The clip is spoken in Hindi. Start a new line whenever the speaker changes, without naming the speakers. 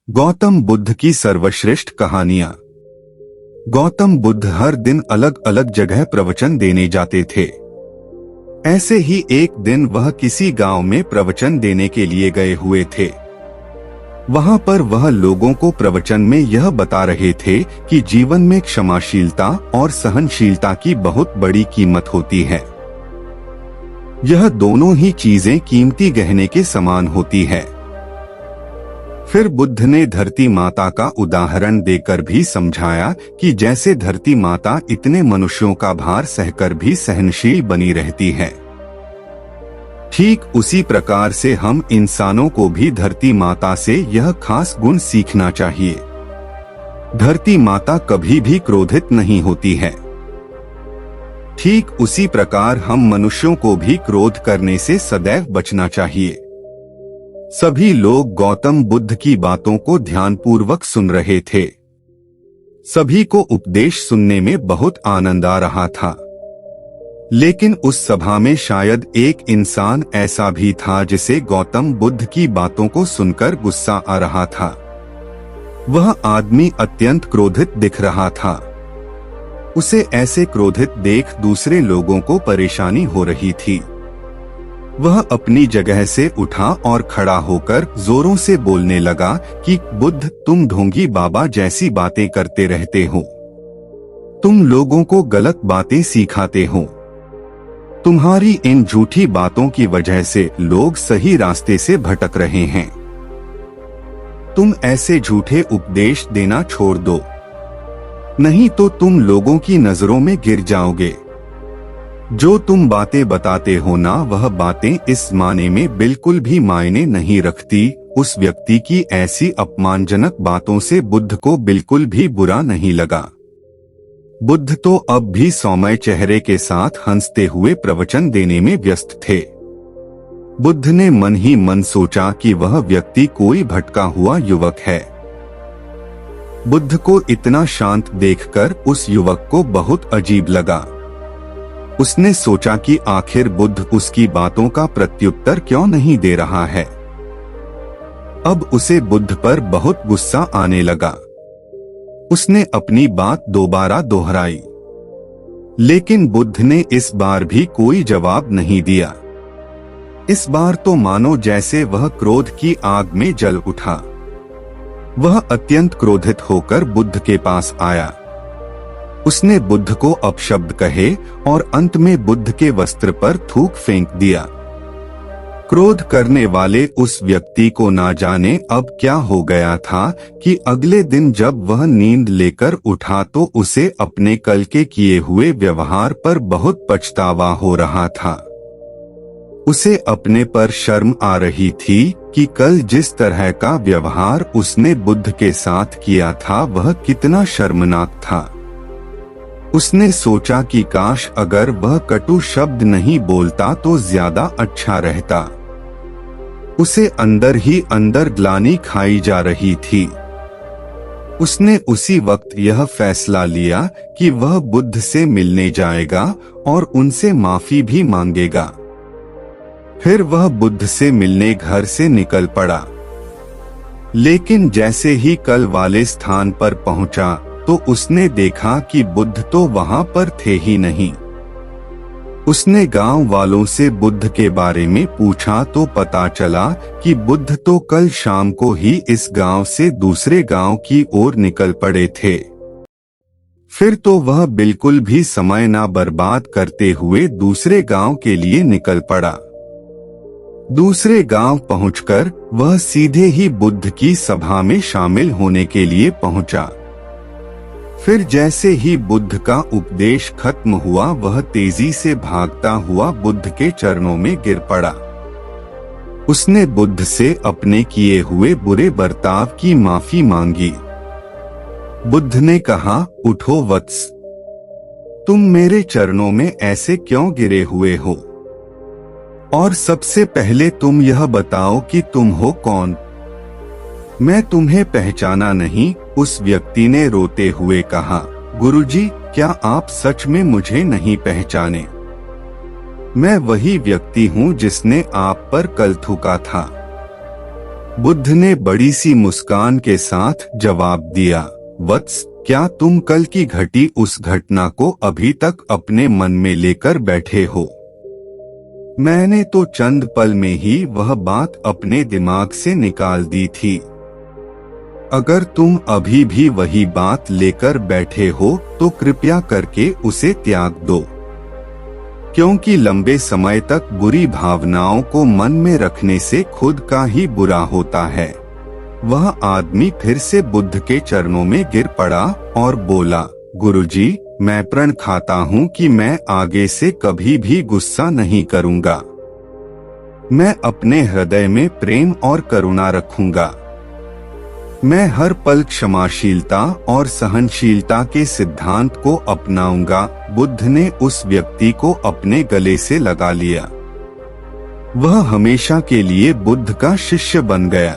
गौतम बुद्ध की सर्वश्रेष्ठ कहानियां। गौतम बुद्ध हर दिन अलग अलग जगह प्रवचन देने जाते थे। ऐसे ही एक दिन वह किसी गांव में प्रवचन देने के लिए गए हुए थे। वहां पर वह लोगों को प्रवचन में यह बता रहे थे कि जीवन में क्षमाशीलता और सहनशीलता की बहुत बड़ी कीमत होती है। यह दोनों ही चीजें कीमती गहने के समान होती है। फिर बुद्ध ने धरती माता का उदाहरण देकर भी समझाया कि जैसे धरती माता इतने मनुष्यों का भार सहकर भी सहनशील बनी रहती है, ठीक उसी प्रकार से हम इंसानों को भी धरती माता से यह खास गुण सीखना चाहिए। धरती माता कभी भी क्रोधित नहीं होती है। ठीक उसी प्रकार हम मनुष्यों को भी क्रोध करने से सदैव बचना चाहिए। सभी लोग गौतम बुद्ध की बातों को ध्यानपूर्वक सुन रहे थे। सभी को उपदेश सुनने में बहुत आनंद आ रहा था। लेकिन उस सभा में शायद एक इंसान ऐसा भी था जिसे गौतम बुद्ध की बातों को सुनकर गुस्सा आ रहा था। वह आदमी अत्यंत क्रोधित दिख रहा था। उसे ऐसे क्रोधित देख दूसरे लोगों को परेशानी हो रही थी। वह अपनी जगह से उठा और खड़ा होकर जोरों से बोलने लगा कि बुद्ध, तुम ढोंगी बाबा जैसी बातें करते रहते हो। तुम लोगों को गलत बातें सिखाते हो। तुम्हारी इन झूठी बातों की वजह से लोग सही रास्ते से भटक रहे हैं। तुम ऐसे झूठे उपदेश देना छोड़ दो, नहीं तो तुम लोगों की नजरों में गिर जाओगे। जो तुम बातें बताते हो ना, वह बातें इस माने में बिल्कुल भी मायने नहीं रखती। उस व्यक्ति की ऐसी अपमानजनक बातों से बुद्ध को बिल्कुल भी बुरा नहीं लगा। बुद्ध तो अब भी सौम्य चेहरे के साथ हंसते हुए प्रवचन देने में व्यस्त थे। बुद्ध ने मन ही मन सोचा कि वह व्यक्ति कोई भटका हुआ युवक है। बुद्ध को इतना शांत देखकर उस युवक को बहुत अजीब लगा। उसने सोचा कि आखिर बुद्ध उसकी बातों का प्रत्युत्तर क्यों नहीं दे रहा है। अब उसे बुद्ध पर बहुत गुस्सा आने लगा। उसने अपनी बात दोबारा दोहराई, लेकिन बुद्ध ने इस बार भी कोई जवाब नहीं दिया। इस बार तो मानो जैसे वह क्रोध की आग में जल उठा। वह अत्यंत क्रोधित होकर बुद्ध के पास आया। उसने बुद्ध को अपशब्द कहे और अंत में बुद्ध के वस्त्र पर थूक फेंक दिया। क्रोध करने वाले उस व्यक्ति को ना जाने अब क्या हो गया था कि अगले दिन जब वह नींद लेकर उठा तो उसे अपने कल के किए हुए व्यवहार पर बहुत पछतावा हो रहा था। उसे अपने पर शर्म आ रही थी कि कल जिस तरह का व्यवहार उसने बुद्ध के साथ किया था वह कितना शर्मनाक था। उसने सोचा कि काश अगर वह कटु शब्द नहीं बोलता तो ज्यादा अच्छा रहता। उसे अंदर ही अंदर ग्लानि खाई जा रही थी। उसने उसी वक्त यह फैसला लिया कि वह बुद्ध से मिलने जाएगा और उनसे माफी भी मांगेगा। फिर वह बुद्ध से मिलने घर से निकल पड़ा। लेकिन जैसे ही कल वाले स्थान पर पहुंचा तो उसने देखा कि बुद्ध तो वहां पर थे ही नहीं। उसने गांव वालों से बुद्ध के बारे में पूछा तो पता चला कि बुद्ध तो कल शाम को ही इस गांव से दूसरे गांव की ओर निकल पड़े थे। फिर तो वह बिल्कुल भी समय ना बर्बाद करते हुए दूसरे गांव के लिए निकल पड़ा। दूसरे गांव पहुंचकर वह सीधे ही बुद्ध की सभा में शामिल होने के लिए पहुंचा। फिर जैसे ही बुद्ध का उपदेश खत्म हुआ वह तेजी से भागता हुआ बुद्ध के चरणों में गिर पड़ा। उसने बुद्ध से अपने किए हुए बुरे बर्ताव की माफी मांगी। बुद्ध ने कहा, उठो वत्स, तुम मेरे चरणों में ऐसे क्यों गिरे हुए हो? और सबसे पहले तुम यह बताओ कि तुम हो कौन? मैं तुम्हें पहचाना नहीं। उस व्यक्ति ने रोते हुए कहा, गुरुजी, क्या आप सच में मुझे नहीं पहचाने? मैं वही व्यक्ति हूँ जिसने आप पर कल थूका था। बुद्ध ने बड़ी सी मुस्कान के साथ जवाब दिया, वत्स, क्या तुम कल की घटी उस घटना को अभी तक अपने मन में लेकर बैठे हो? मैंने तो चंद पल में ही वह बात अपने दिमाग से निकाल दी थी। अगर तुम अभी भी वही बात लेकर बैठे हो तो कृपया करके उसे त्याग दो, क्योंकि लंबे समय तक बुरी भावनाओं को मन में रखने से खुद का ही बुरा होता है। वह आदमी फिर से बुद्ध के चरणों में गिर पड़ा और बोला, गुरुजी, मैं प्रण खाता हूँ कि मैं आगे से कभी भी गुस्सा नहीं करूँगा। मैं अपने हृदय में प्रेम और करुणा रखूंगा। मैं हर पल क्षमाशीलता और सहनशीलता के सिद्धांत को अपनाऊंगा। बुद्ध ने उस व्यक्ति को अपने गले से लगा लिया। वह हमेशा के लिए बुद्ध का शिष्य बन गया।